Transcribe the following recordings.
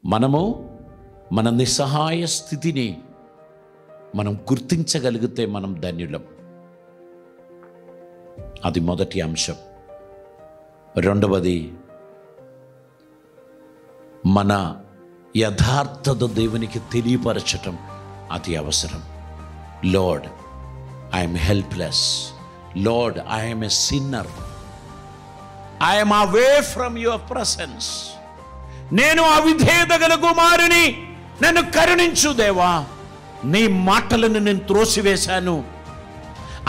మనము మన నిస్సహాయ స్థితిని మనం గుర్తించగలిగితే మనం ధన్యులం. అది మొదటి అంశం. రెండవది, మన యథార్థత దేవునికి తెలియపరచటం అతి అవసరం. Lord, I'm helpless. Lord, I'm a sinner. I'm away from your presence. నేను అవిధేయత గల కుమారుని, నన్ను కరుణించు దేవా. నీ మాటలను నేను త్రోసివేశాను.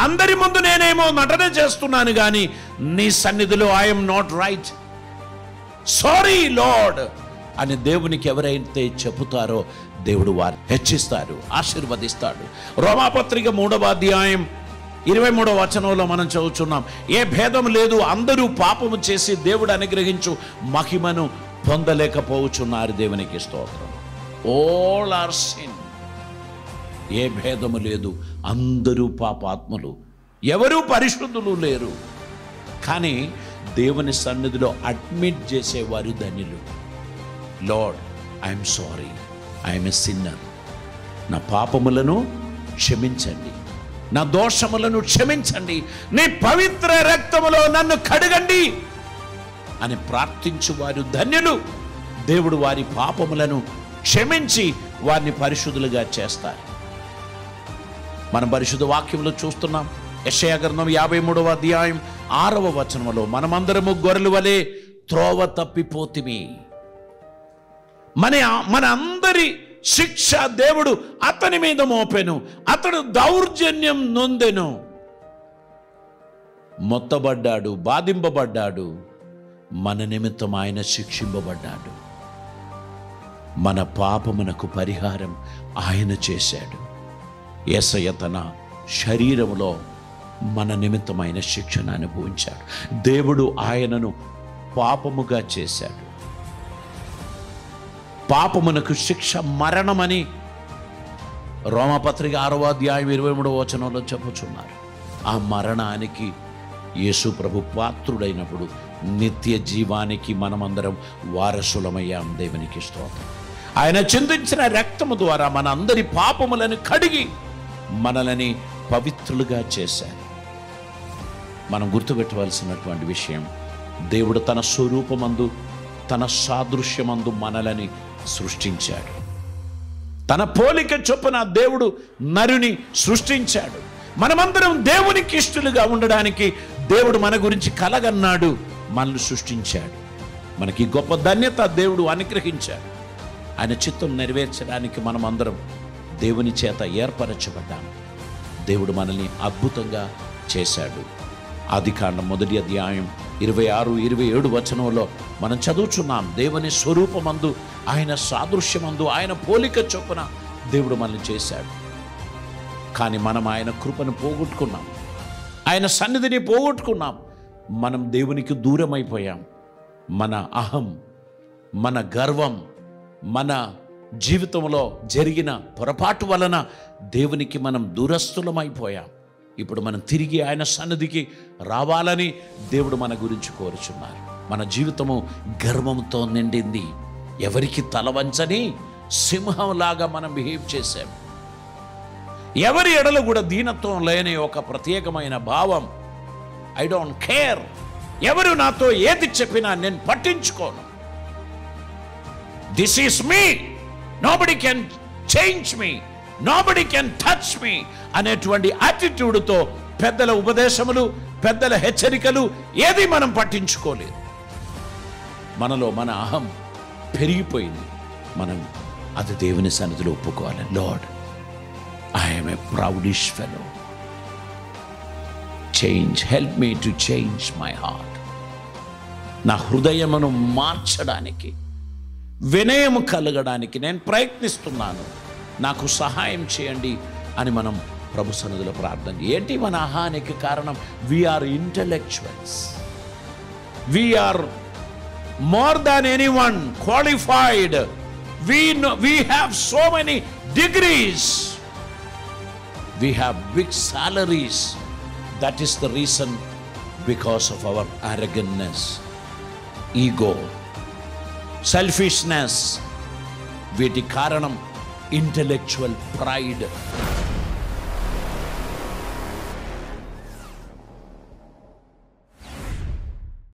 అందరి ముందు నేనేమో నటన చేస్తున్నాను, కానీ నీ సన్నిధిలో I'm not right. Sorry lord అని దేవునికి ఎవరైతే చెబుతారో దేవుడు వారు హెచ్చిస్తారు, ఆశీర్వదిస్తాడు. రోమాపత్రిక 3వ అధ్యాయం 23వ వచనంలో మనం చదువుతున్నాం, ఏ భేదం లేదు, అందరూ పాపము చేసి దేవుడు అనుగ్రహించు మహిమను పొందలేకపోవచ్చున్నారు. దేవునికి స్తోత్రం. All are sin. ఏ భేదము లేదు, అందరూ పాపాత్ములు, ఎవరూ పరిశుద్ధులు లేరు. కానీ దేవుని సన్నిధిలో అడ్మిట్ చేసేవారు ధన్యులు. Lord, I'm sorry, I'm a sinner. నా పాపములను క్షమించండి, నా దోషములను క్షమించండి, నీ పవిత్ర రక్తములో నన్ను కడగండి అని ప్రార్థించు వారు ధన్యులు. దేవుడు వారి పాపములను క్షమించి వారిని పరిశుద్ధులుగా చేస్తారు. మనం పరిశుద్ధ వాక్యంలో చూస్తున్నాం. యెషయా గ్రంథం 53వ అధ్యాయం 6వ వచనంలో, మనమందరము గొర్రెల వలె త్రోవ తప్పిపోతిమి. మన అందరి శిక్ష దేవుడు అతని మీద మోపెను, అతడు దౌర్జన్యం నొందెను. మొత్తబడ్డాడు, బాధింపబడ్డాడు, మన నిమిత్తం ఆయన శిక్షింపబడ్డాడు. మన పాపమునకు పరిహారం ఆయన చేశాడు. యేసయ్య తన శరీరములో మన నిమిత్తమైన శిక్షను అనుభవించాడు. దేవుడు ఆయనను పాపముగా చేశాడు. పాపమునకు శిక్ష మరణమని రోమాపత్రిక 6వ అధ్యాయం 23వ వచనంలో చెప్పుచున్నారు. ఆ మరణానికి యేసు ప్రభు పాత్రుడైనప్పుడు నిత్య జీవానికి మనమందరం వారసులమయ్యాం. దేవునికి స్తోత్రం. ఆయన చిందించిన రక్తము ద్వారా మన అందరి పాపములను కడిగి మనలని పవిత్రులుగా చేశారు. మనం గుర్తుపెట్టవలసినటువంటి విషయం, దేవుడు తన స్వరూపమందు, తన సాదృశ్యమందు మనలని సృష్టించాడు. తన పోలిక చొప్పున దేవుడు నరుని సృష్టించాడు. మనమందరం దేవునికి ఇష్టలుగా ఉండడానికి దేవుడు మన గురించి కలగన్నాడు, మనల్ని సృష్టించాడు. మనకి గొప్ప ధన్యత దేవుడు అనుగ్రహించాడు. ఆయన చిత్తం నెరవేర్చడానికి మనమందరం దేవుని చేత ఏర్పరచబడ్డాం. దేవుడు మనల్ని అద్భుతంగా చేశాడు. ఆదికాండం 1వ అధ్యాయం 26, 27 వచనంలో మనం చదువుచున్నాం, దేవుని స్వరూపమందు, ఆయన సాదృశ్యమందు, ఆయన పోలిక చొప్పున దేవుడు మనల్ని చేశాడు. కానీ మనం ఆయన కృపను పోగొట్టుకున్నాం, ఆయన సన్నిధిని పోగొట్టుకున్నాం. మనం దేవునికి దూరం అయిపోయాం. మన అహం, మన గర్వం, మన జీవితంలో జరిగిన పొరపాటు వలన దేవునికి మనం దూరస్థులమైపోయాం. ఇప్పుడు మనం తిరిగి ఆయన సన్నిధికి రావాలని దేవుడు మన గురించి కోరుచున్నారు. మన జీవితము గర్వంతో నిండింది. ఎవరికి తలవంచని సింహంలాగా మనం బిహేవ్ చేశాం. ఎవరి ఎడల కూడా దీనత్వం లేని ఒక ప్రత్యేకమైన భావం. ఐ డోంట్ కేర్, ఎవరు నాతో ఏది చెప్పినా నేను పట్టించుకోను. This is me, nobody can change me, nobody can touch me అనేటువంటి యాటిట్యూడ్తో పెద్దల ఉపదేశములు, పెద్దల హెచ్చరికలు ఏది మనం పట్టించుకోలేదు. మనలో మన అహం పెరిగిపోయింది. మనం అది దేవుని సన్నిధిలో ఒప్పుకోవాలి. Lord, I'm a proudish fellow. Change, help me to change my heart. నా హృదయమును మార్చడానికి, వినయము కలగడానికి నేను ప్రయత్నిస్తున్నాను, నాకు సహాయం చేయండి అని మనం ప్రభు సన్నిధిలో ప్రార్థన. ఏంటి మన అహానికి కారణం? We are intellectuals, we are more than anyone qualified. We have so many degrees, we have big salaries. That is the reason, because of our arrogantness, ego, selfishness, వీటి కారణం ఇంటెలెక్చువల్ ప్రైడ్.